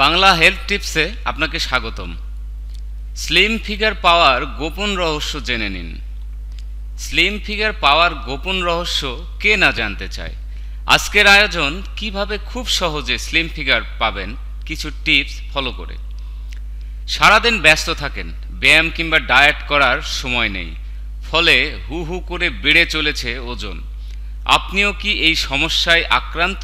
Bangla health টিপসে আপনাকে স্বাগতম। Slim figure পাওয়ার গোপন রহস্য জেনে নিন। স্লিম ফিগার পাওয়ার গোপন রহস্য কে না জানতে চায়। আজকের আয়োজন কিভাবে খুব সহজে স্লিম ফিগার পাবেন কিছু টিপস ফলো করে। সারাদিন ব্যস্ত থাকেন, ব্যায়াম কিংবা ডায়েট করার সময় নেই, ফলে হু হু করে বেড়ে চলেছে ওজন। আপনিও কি এই সমস্যায় আক্রান্ত?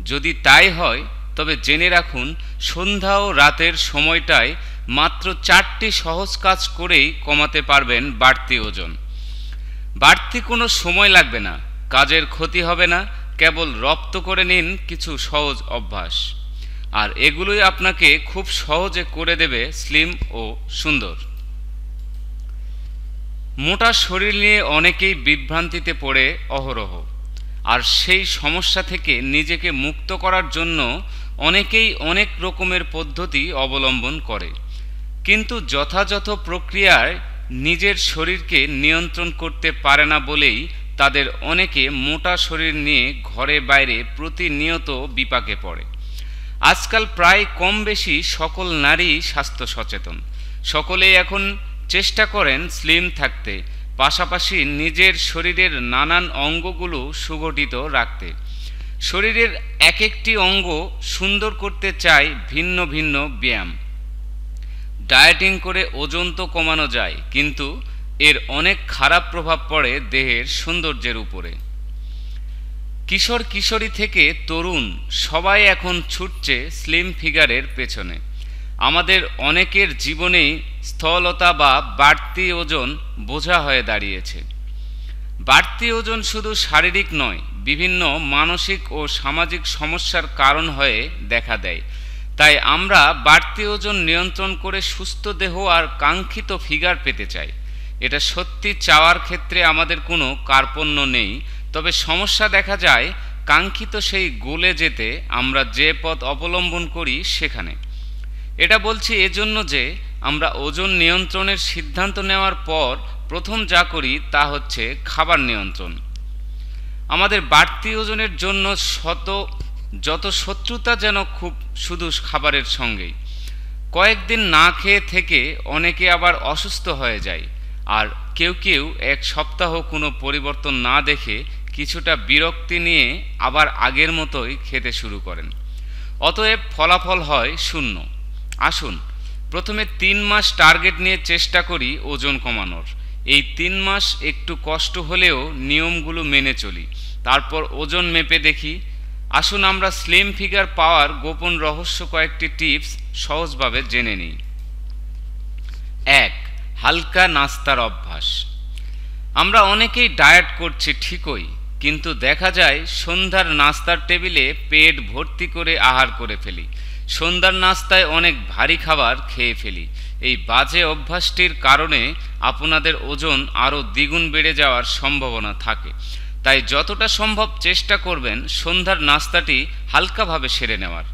যদি তাই হয় তবে জেনে রাখুন, সন্ধ্যা ও রাতের সময়টায় মাত্র 4টি সহজ কাজ করেই কমাতে পারবেন বাড়তি ওজন। বাড়তি কোনো সময় লাগবে না, কাজের ক্ষতি হবে না, কেবল রপ্ত করে নিন কিছু সহজ অভ্যাস, আর এগুলোই আপনাকে খুব সহজে করে দেবে স্লিম ও সুন্দর। মোটা শরীর নিয়ে অনেকেই বিভ্রান্তিতে পড়ে অহরহ, আর সেই সমস্যা থেকে নিজেকে মুক্ত করার জন্য অনেকেই অনেক রকমের পদ্ধতি অবলম্বন করে, কিন্তু যথাযথ প্রক্রিয়ায় নিজের শরীরকে নিয়ন্ত্রণ করতে পারে না বলেই তাদের অনেকে মোটা শরীর নিয়ে ঘরে বাইরে প্রতিনিয়ত বিপাকে পড়ে। আজকাল প্রায় কম বেশি সকল নারী স্বাস্থ্য সচেতন, সকলেই এখন চেষ্টা করেন স্লিম থাকতে, পাশাপাশি নিজের শরীরের নানান অঙ্গগুলো সুগঠিত রাখতে। শরীরের এক একটি অঙ্গ সুন্দর করতে চায় ভিন্ন ভিন্ন ব্যায়াম। ডায়েটিং করে ওজন তো কমানো যায়, কিন্তু এর অনেক খারাপ প্রভাব পড়ে দেহের সৌন্দর্যের উপরে। কিশোর কিশোরী থেকে তরুণ সবাই এখন ছুটছে স্লিম ফিগারের পেছনে। আমাদের অনেকের জীবনেই স্থূলতা বা বাড়তি ওজন বোঝা হয়ে দাঁড়িয়েছে। বাড়তি ওজন শুধু শারীরিক নয়, বিভিন্ন মানসিক ও সামাজিক সমস্যার কারণ হয়ে দেখা দেয়। তাই আমরা বাড়তি ওজন নিয়ন্ত্রণ করে সুস্থ দেহ আর কাঙ্ক্ষিত ফিগার পেতে চাই। এটা সত্যি চাওয়ার ক্ষেত্রে আমাদের কোনো কার্পণ্য নেই, তবে সমস্যা দেখা যায় কাঙ্ক্ষিত সেই গোলে যেতে আমরা যে পথ অবলম্বন করি সেখানে। এটা বলছি এজন্য যে আমরা ওজন নিয়ন্ত্রণের সিদ্ধান্ত নেওয়ার পর প্রথম যা করি তা হচ্ছে খাবার নিয়ন্ত্রণ। আমাদের বাড়তি ওজনের জন্য যত শত্রুতা যেন খুব শুধু খাবারের সঙ্গেই। কয়েকদিন না খেয়ে থেকে অনেকে আবার অসুস্থ হয়ে যায়, আর কেউ কেউ এক সপ্তাহ কোনো পরিবর্তন না দেখে কিছুটা বিরক্তি নিয়ে আবার আগের মতোই খেতে শুরু করেন। অতএব ফলাফল হয় শূন্য। আসুন প্রথমে 3 মাস টার্গেট নিয়ে চেষ্টা করি ওজন কমানোর। এই 3 মাস একটু কষ্ট হলেও নিয়মগুলো মেনে চলি, তারপর ওজন মেপে দেখি। আসুন আমরা স্লিম ফিগার পাওয়ার গোপন রহস্য কয়েকটি টিপস সহজভাবে জেনে নিই। 1. হালকা নাস্তার অভ্যাস। আমরা অনেকেই ডায়েট করছি ঠিকই, কিন্তু দেখা যায় সন্ধ্যার নাস্তার টেবিলে পেট ভর্তি করে আহার করে ফেলি। সন্ধ্যার নাস্তায় অনেক ভারী খাবার খেয়ে ফেলি। এই বাজে অভ্যাসটির কারণে আপনাদের ওজন আরও দ্বিগুণ বেড়ে যাওয়ার সম্ভাবনা থাকে। তাই যতটা সম্ভব চেষ্টা করবেন সন্ধ্যার নাস্তাটি হালকাভাবে সেরে নেওয়ার।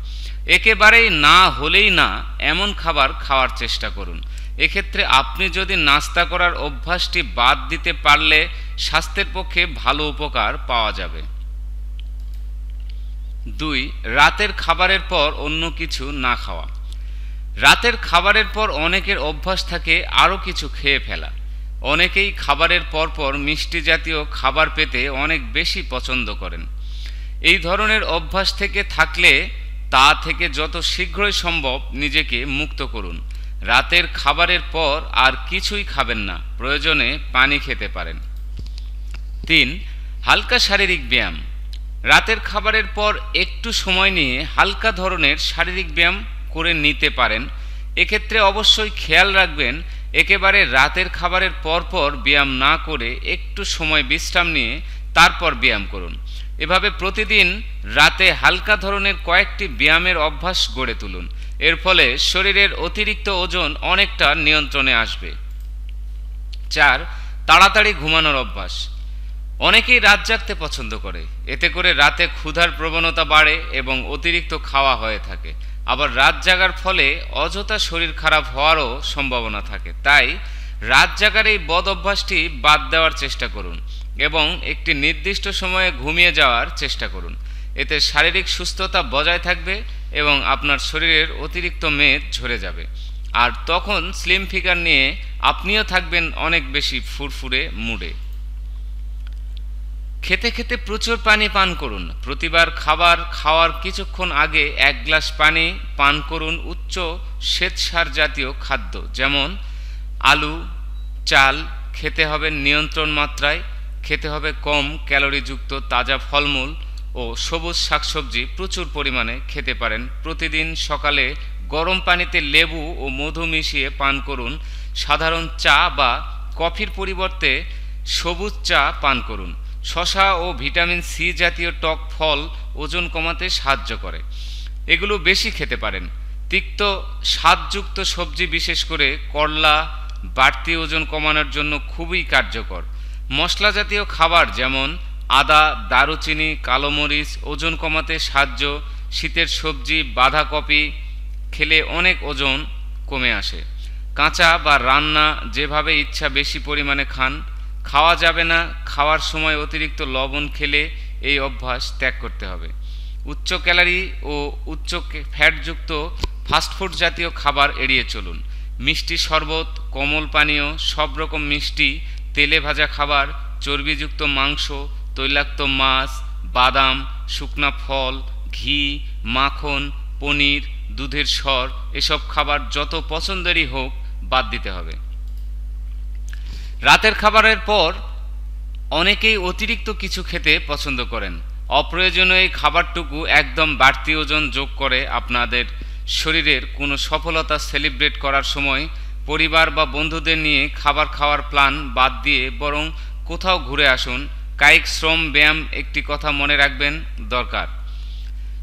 একেবারেই না হলেই না এমন খাবার খাওয়ার চেষ্টা করুন। এক্ষেত্রে আপনি যদি নাস্তা করার অভ্যাসটি বাদ দিতে পারলে স্বাস্থ্যের পক্ষে ভালো উপকার পাওয়া যাবে। 2. রাতের খাবারের পর অন্য কিছু না খাওয়া। রাতের খাবারের পর অনেকের অভ্যাস থাকে আরও কিছু খেয়ে ফেলা। অনেকেই খাবারের পরপর মিষ্টি জাতীয় খাবার পেতে অনেক বেশি পছন্দ করেন। এই ধরনের অভ্যাস থেকে থাকলে তা থেকে যত শীঘ্রই সম্ভব নিজেকে মুক্ত করুন। রাতের খাবারের পর আর কিছুই খাবেন না, প্রয়োজনে পানি খেতে পারেন। 3. হালকা শারীরিক ব্যায়াম। রাতের খাবারের পর একটু সময় নিয়ে হালকা ধরনের শারীরিক ব্যায়াম করে নিতে পারেন। এক্ষেত্রে অবশ্যই খেয়াল রাখবেন একেবারে রাতের খাবারের পরপর ব্যায়াম না করে একটু সময় বিশ্রাম নিয়ে তারপর ব্যায়াম করুন। এভাবে প্রতিদিন রাতে হালকা ধরনের কয়েকটি ব্যায়ামের অভ্যাস গড়ে তুলুন। এর ফলে শরীরের অতিরিক্ত ওজন অনেকটা নিয়ন্ত্রণে আসবে। 4. তাড়াতাড়ি ঘুমানোর অভ্যাস। অনেকেই রাত জাগতে পছন্দ করে, এতে করে রাতে ক্ষুধার প্রবণতা বাড়ে এবং অতিরিক্ত খাওয়া হয়ে থাকে। আবার রাত জাগার ফলে অযথা শরীর খারাপ হওয়ারও সম্ভাবনা থাকে। তাই রাত জাগার এই বদ অভ্যাসটি বাদ দেওয়ার চেষ্টা করুন এবং একটি নির্দিষ্ট সময়ে ঘুমিয়ে যাওয়ার চেষ্টা করুন। এতে শারীরিক সুস্থতা বজায় থাকবে এবং আপনার শরীরের অতিরিক্ত মেদ ঝরে যাবে। আর তখন স্লিম ফিগার নিয়ে আপনিও থাকবেন অনেক বেশি ফুরফুরে মুডে। খেতে খেতে প্রচুর পানি পান করুন। প্রতিবার খাবার খাওয়ার কিছুক্ষণ আগে 1 গ্লাস পানি পান করুন। উচ্চ শ্বেতসার জাতীয় খাদ্য যেমন আলু, চাল খেতে হবে নিয়ন্ত্রণ মাত্রায়। খেতে হবে কম ক্যালোরিযুক্ত তাজা ফলমূল ও সবুজ শাকসবজি প্রচুর পরিমাণে খেতে পারেন। প্রতিদিন সকালে গরম পানিতে লেবু ও মধু মিশিয়ে পান করুন। সাধারণ চা বা কফির পরিবর্তে সবুজ চা পান করুন। শসা ও ভিটামিন সি জাতীয় টক ফল ওজন কমাতে সাহায্য করে, এগুলো বেশি খেতে পারেন। তিক্ত স্বাদযুক্ত সবজি বিশেষ করে করলা বাড়তি ওজন কমানোর জন্য খুবই কার্যকর। মশলা জাতীয় খাবার যেমন আদা, দারুচিনি, কালো মরিচ ওজন কমাতে সাহায্য। শীতের সবজি বাঁধাকপি খেলে অনেক ওজন কমে আসে। কাঁচা বা রান্না যেভাবে ইচ্ছা বেশি পরিমাণে খান। খাওয়া যাবে না, খাওয়ার সময় অতিরিক্ত লবণ খেলে এই অভ্যাস ত্যাগ করতে হবে। উচ্চ ক্যালোরি ও উচ্চ ফ্যাটযুক্ত ফাস্টফুড জাতীয় খাবার এড়িয়ে চলুন। মিষ্টি শরবত, কোমল পানীয়, সব রকম মিষ্টি, তেলে ভাজা খাবার, চর্বিযুক্ত মাংস, তৈলাক্ত মাছ, বাদাম, শুকনা ফল, ঘি, মাখন, পনির, দুধের সর এসব খাবার যত পছন্দেরই হোক বাদ দিতে হবে। রাতের খাবারের পর অনেকেই অতিরিক্ত কিছু খেতে পছন্দ করেন। অপ্রয়োজনীয় এই খাবারটুকু একদম বাড়তি ওজন যোগ করে। আপনাদের শরীরের কোনো সফলতা সেলিব্রেট করার সময় পরিবার বা বন্ধুদের নিয়ে খাবার খাওয়ার প্ল্যান বাদ দিয়ে বরং কোথাও ঘুরে আসুন। কায়িক শ্রম, ব্যায়াম একটি কথা মনে রাখবেন দরকার।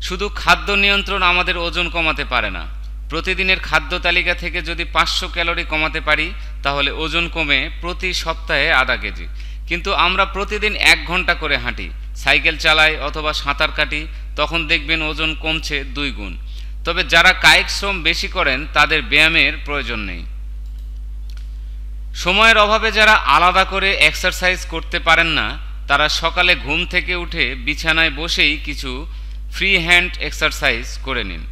শুধু খাদ্য নিয়ন্ত্রণ আমাদের ওজন কমাতে পারে না। প্রতিদিনের খাদ্য তালিকা থেকে যদি 500 ক্যালোরি কমাতে পারি তাহলে ওজন কমে প্রতি সপ্তাহে আধা কেজি। কিন্তু আমরা প্রতিদিন 1 ঘন্টা করে হাঁটি, সাইকেল চালাই অথবা সাঁতার কাটি, তখন দেখবেন ওজন কমছে 2 গুণ। তবে যারা কায়িক শ্রম বেশি করেন তাদের ব্যায়ামের প্রয়োজন নেই। সময়ের অভাবে যারা আলাদা করে এক্সারসাইজ করতে পারেন না তারা সকালে ঘুম থেকে উঠে বিছানায় বসেই কিছু ফ্রি হ্যান্ড এক্সারসাইজ করে নিন।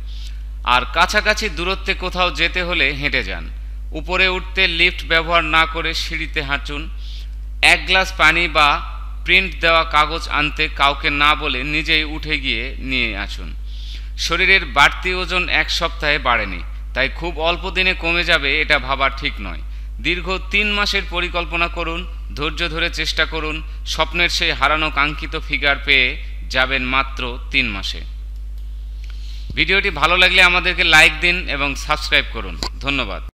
আর কাছাকাছি দূরত্বে কোথাও যেতে হলে হেঁটে যান। উপরে উঠতে লিফট ব্যবহার না করে সিঁড়িতে হাঁটুন। 1 গ্লাস পানি বা প্রিন্ট দেওয়া কাগজ আনতে কাউকে না বলে নিজেই উঠে গিয়ে নিয়ে আসুন। শরীরের বাড়তি ওজন 1 সপ্তাহে বাড়েনি, তাই খুব অল্প দিনে কমে যাবে এটা ভাবা ঠিক নয়। দীর্ঘ 3 মাসের পরিকল্পনা করুন, ধৈর্য ধরে চেষ্টা করুন। স্বপ্নের সেই হারানো কাঙ্ক্ষিত ফিগার পেয়ে যাবেন মাত্র 3 মাসে। ভিডিওটি ভালো লাগলে আমাদেরকে লাইক দিন এবং সাবস্ক্রাইব করুন। ধন্যবাদ।